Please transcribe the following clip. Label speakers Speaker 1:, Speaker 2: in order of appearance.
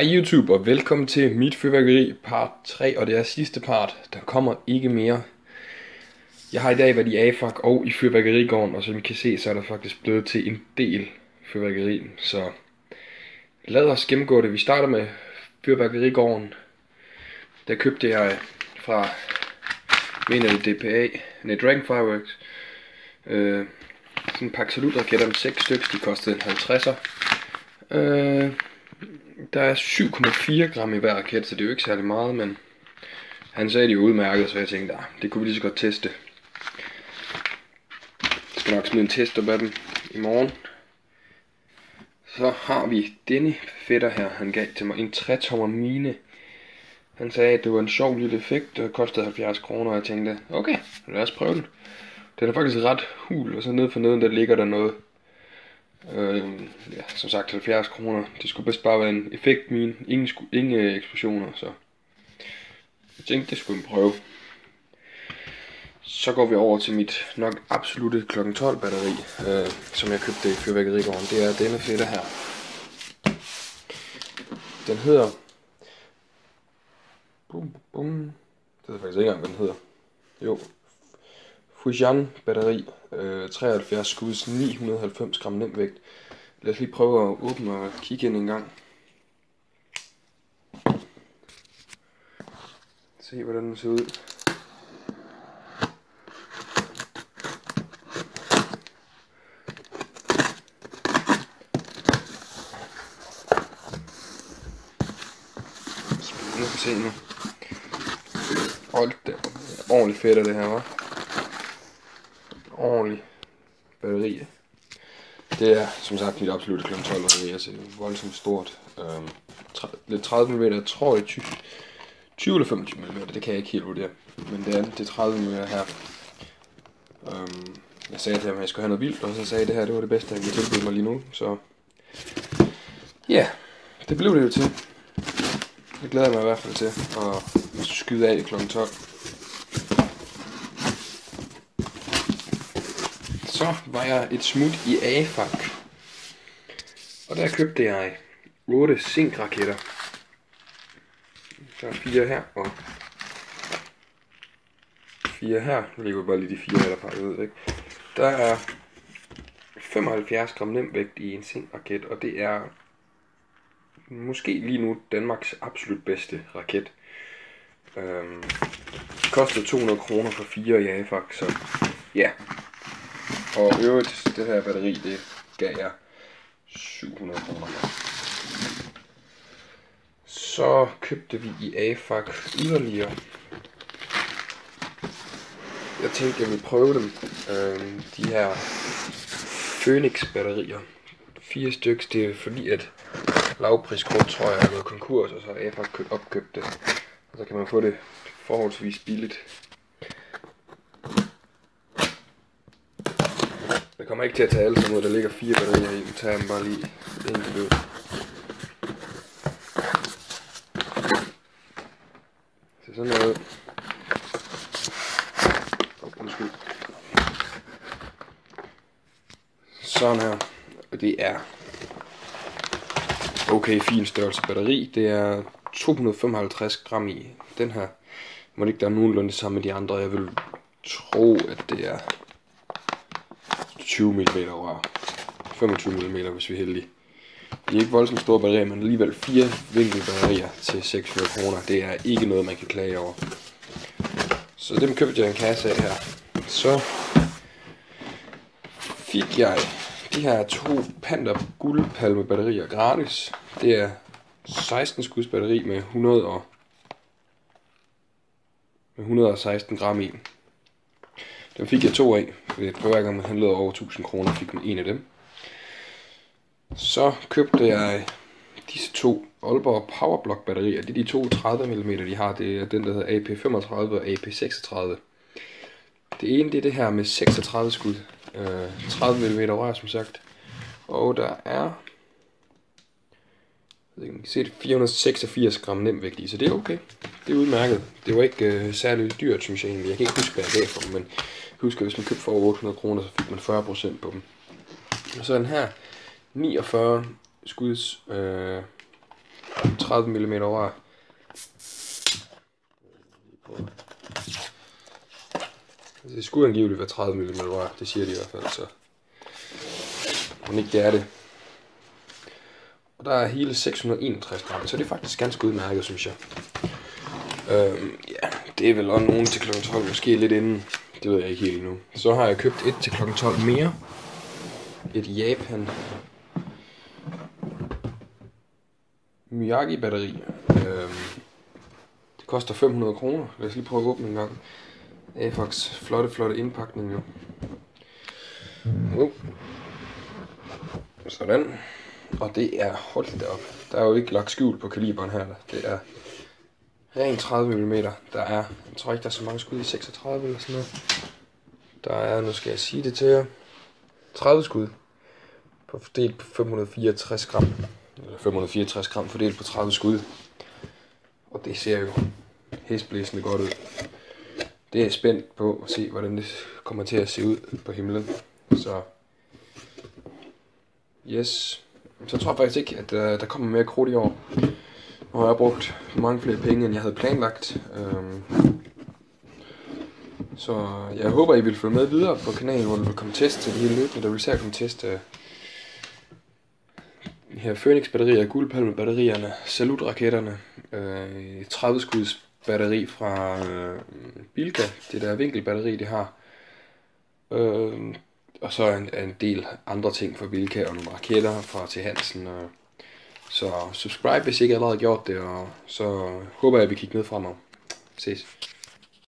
Speaker 1: Hej YouTube og velkommen til mit fyrværkeri part 3, og det er sidste part. Der kommer ikke mere. Jeg har i dag været i AFAC og i fyrværkerigården, og som I kan se, så er der faktisk blevet til en del fyrværkeri. Så lad os gennemgå det. Vi starter med fyrværkerigården. Der købte jeg fra, mener det DPA, Dragon Fireworks. Sådan en pakke salutraketter med 6 stykker, de kostede en 50'er. Der er 7,4 gram i hver raket, så det er jo ikke særlig meget, men han sagde de er udmærket, så jeg tænkte, det kunne vi lige så godt teste. Jeg skal nok smide en test op af dem i morgen. Så har vi denne fætter her, han gav til mig en 3-tommer mine. Han sagde, at det var en sjov lille effekt, der kostede 70 kroner, og jeg tænkte, okay, lad os prøve den. Den er faktisk ret hul, og så nede for neden, der ligger der noget. Som sagt 70 kroner. Det skulle bedst bare være en effekt mine. Ingen eksplosioner, så jeg tænkte, det skulle vi prøve. Så går vi over til mit nok absolutte klokken 12 batteri, som jeg købte i fyrværkerigården. Det er denne fætter her. Den hedder det ved jeg faktisk ikke engang, hvad den hedder. Jo, Fujian batteri, 73 skuds, 990 gram nemvægt. Lad os lige prøve at åbne og kigge ind en gang. Se hvordan den ser ud. Spændende at se nu. Hold da, ordentligt fedt af det her, hva'? Ordentlig batteri. Det er som sagt mit absolutte klokken 12 batteri, altså voldsomt stort. Lidt 30 mm, jeg tror det er 20 eller 25 mm, det kan jeg ikke helt vurdere. Men det er 30 mm her. Jeg sagde til ham, at jeg skulle have noget vildt, og så sagde jeg, at det her det var det bedste, han kunne tilbyde mig lige nu. Så ja, det blev det jo til. Det glæder jeg mig i hvert fald til at skyde af klokken 12. Så var jeg et smut i AFAC, og der købte jeg 8 zinkraketter. Der er 4 her og 4 her. Nu ligger bare lige de 4 her, der pakket ud, ikke? Der er 75 gram nemvægt i en zinkraket, og det er måske lige nu Danmarks absolut bedste raket. Det kostede 200 kroner for 4 i AFAC, så ja. Og i øvrigt, det her batteri, det gav jeg 700 kroner for. Så købte vi i AFAC yderligere. Jeg tænkte, jeg ville prøve dem. De her Phoenix batterier. 4 stykker, det er fordi, at lavpriskort, tror jeg, er gået konkurs, og så har AFAC opkøbt det. Og så kan man få det forholdsvis billigt. Jeg kommer ikke til at tage alle sammen ud, der ligger 4 batterier i, vi tager dem bare lige enkelt ud. Så sådan noget. Undskyld. Sådan her. Og det er okay fin størrelse batteri. Det er 255 gram i den her. Må det ikke der er nogenlunde det samme med de andre. Jeg vil tro, at det er 20 mm rør. 25 mm, hvis vi er heldige. Det er ikke voldsomt store batterier, men alligevel 4 vinkelbatterier til 600 kroner. Det er ikke noget, man kan klage over. Så dem købte jeg en kasse af her. Så fik jeg de her 2 Panda guldpalme batterier gratis. Det er 16 skuds batteri med 116 gram i. Dem fik jeg 2 af, fordi på hver gang man handlede over 1000 kroner, fik man en af dem. Så købte jeg disse 2 Aalborg Powerblock batterier. Det er de 2 30 mm, de har. Det er den, der hedder AP35 og AP36. Det ene, det er det her med 36 skud. 30 mm rør, som sagt. Og der er, jeg kan se det, 486 gram nemvægt i, så det er okay. Det er udmærket. Det var ikke særlig dyrt, synes jeg egentlig. Jeg kan ikke huske, hvad jeg gav for dem, men jeg husker, hvis man købte for over 800 kroner, så fik man 40% på dem. Og så den her 49 skuds 30 mm rør. Det skulle angiveligt være 30 mm rør, det siger de i hvert fald, så men ikke det er det. Og der er hele 661 gram, så det er faktisk ganske udmærket, synes jeg. Ja, det er vel også nogen til kl. 12, måske lidt inden, det ved jeg ikke helt endnu. Så har jeg købt et til kl. 12 mere. Et Japan Miyagi batteri. Det koster 500 kroner. Lad os lige prøve at åbne en gang. AFOX flotte indpakning jo. Sådan. Og det er, hold da op, der er jo ikke lagt skjul på kaliberen her. Det er rent 30 mm. Der er, jeg tror ikke der er så mange skud i 36 eller sådan noget. Der er, nu skal jeg sige det til jer, 30 skud på fordelt på 564 gram. Eller 564 gram fordelt på 30 skud. Og det ser jo hæsblæsende godt ud. Det er jeg spændt på at se, hvordan det kommer til at se ud på himlen. Så yes. Så tror jeg faktisk ikke, at der kommer mere krudt i år. Og jeg har brugt mange flere penge, end jeg havde planlagt. Så jeg håber, I vil følge med videre på kanalen, hvor der vil komme test til det hele løbende. Der vil især komme test af her Phoenix-batterier, guldpalme-batterierne, Salut-raketterne, 30-skuds batteri fra Bilka, det der vinkelbatteri, de har. Og så en del andre ting fra Bilka og nogle raketter fra T. Hansen. Så subscribe, hvis I ikke allerede har gjort det, og så håber jeg, at vi kigger ned fremover. Ses.